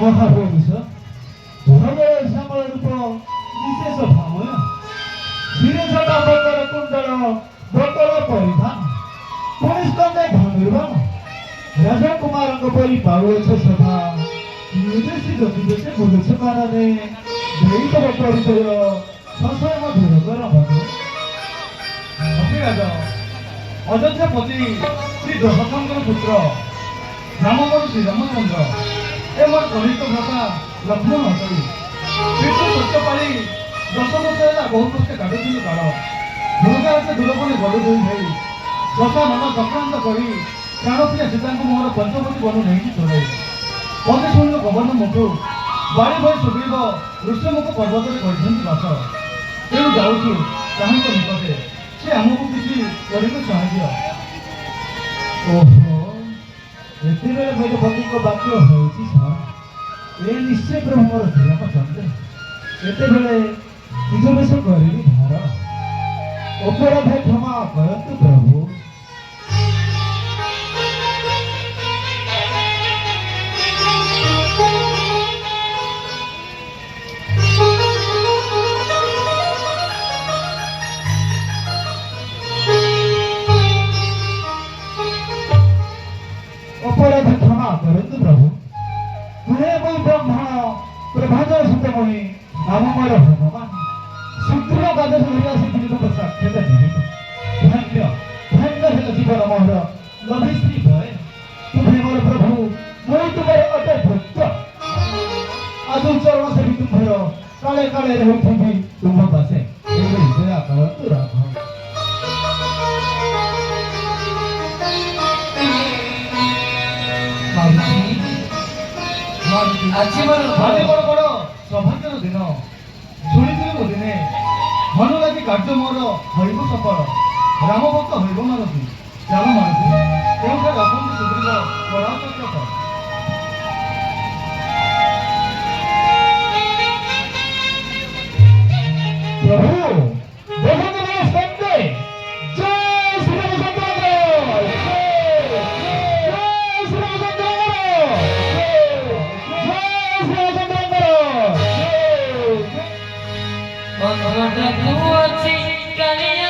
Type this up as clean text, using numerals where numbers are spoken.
ମହାପୁରୁଷ ଧର୍ମର ଶ୍ୟାମଳ ରୂପ ବିଶେଷ ଭାମୟ ଶିରଛଟା ବକର କୁଣ୍ଡଳ ବକଳ ପରିଧାନ ପୁଣିସ୍କନ୍ଧେ ଧନୁର୍ବାଣ ରାଜକୁମାରଙ୍କ ପରି ପାଉଅଛ ସଭା ବିଦେଶୀ ଗତିବେଶେ ବୁଲୁଛ କାନରେ ଦେଇତବ ପରିଚୟ ସଂଶୟ ମଧୁର କର ମଧୁ ଅଭିରାଜ ଅଯୋଧ୍ୟାପତି ଶ୍ରୀ ଦଶରଥଙ୍କର ପୁତ୍ର ରାମବର ଶ୍ରୀରାମଚନ୍ଦ୍ର ଏ ମୋର କନିଷ୍ଠ ଭ୍ରାତା ଲକ୍ଷ୍ମଣ ଅଟଳି ବିଷ୍ଣୁ ସତ୍ୟ ପାଳି 10 ବର୍ଷ ହେଲା ବହୁ କষ্টে କାଟୁଥିଲୁ କାଳ ଦୁର୍ଗାରତେ ଦୂରପଣେ ଗଡ଼ୁ ଦୁଇ ଭାଇ ଦଶା ମନ ଚକ୍ରାନ୍ତ କରି ପ୍ରାଣପ୍ରିୟା ସୀତାଙ୍କୁ ମୋର ପଞ୍ଚବତୀ ବନ ନେଇକି ଚଢ଼ାଇ ପଦେ ଶୁଣିଲ ପବନ ମୁଠୁ ବାଡ଼ି ଭଇ ସୁଗ୍ରୀବ ଋଷ୍ୟମୁଖ ପର୍ବତରେ କରିଛନ୍ତି ବାସ ତେଣୁ ଯାଉଛୁ ତାହାଙ୍କ ନିକଟରେ ସେ ଆମକୁ କିଛି କରିବେ ସାହାଯ୍ୟ। ଓହୋ ଏତେବେଳେ ଭୈରପତିଙ୍କ ବାକ୍ୟ ହେଉଛି ସାର ଏ ନିଶ୍ଚୟ ପ୍ରଭୁ ମୋର ଶ୍ରୀରାମଚନ୍ଦ୍ର ଏତେବେଳେ ନିଜ ବେଶ କରିବି ଧାର ଅପରାଧ କ୍ଷମା କରନ୍ତୁ ପ୍ରଭୁ। ଅପରାଧ କ୍ଷମା କରନ୍ତୁ ପ୍ରଭୁ। ହେ ବୈ ବ୍ରହ୍ମଣ ପ୍ରଭାତ ସୁତମଣି ନାମ ମୋର ହନୁମାନ ଶୁଦ୍ର ଦ୍ୱାଦଶ ଧରି ଆସି ଦିନକୁ ସାକ୍ଷାତ ଜୀବିତ ଧନ୍ୟ ଧନ୍ୟ ହେଲ ଜୀବନ ମୋହର ଲଭି ଶ୍ରୀ ଭୟ ତୁମେ ମୋର ପ୍ରଭୁ ମୁଁ ତୁମର ଅଟେ ଭକ୍ତ ଆଦୌ ଚରଣ ସେବି ତୁମ୍ଭର କାଳେ କାଳେ ରହୁଥିବି ତୁମ ପାଶେ ଏଭଳି ଦୟା କରନ୍ତୁ ରାଘବ। ଆଜି ବଡ଼ ବଡ଼ ସୌଭାଗ୍ୟର ଦିନ ଶୁଣିଥିଲି ମୋ ଦିନେ ମନ ଲାଗି କାର୍ଯ୍ୟ ମୋର ହଇବ ସଫଳ ରାମଭକ୍ତ ହଇବ ମାନନ୍ତି ଚାଲ ମାନନ୍ତି କେଉଁଠାରେ ଅସନ୍ତି ସୁଗ୍ରୀବ ପରାଚକ୍ର ପ୍ରଭୁ ଦେଖନ୍ତୁ ମୋ ସ୍କନ୍ଧେ ଜୟ ଶ୍ରୀରାମଚନ୍ଦ୍ର Thank you.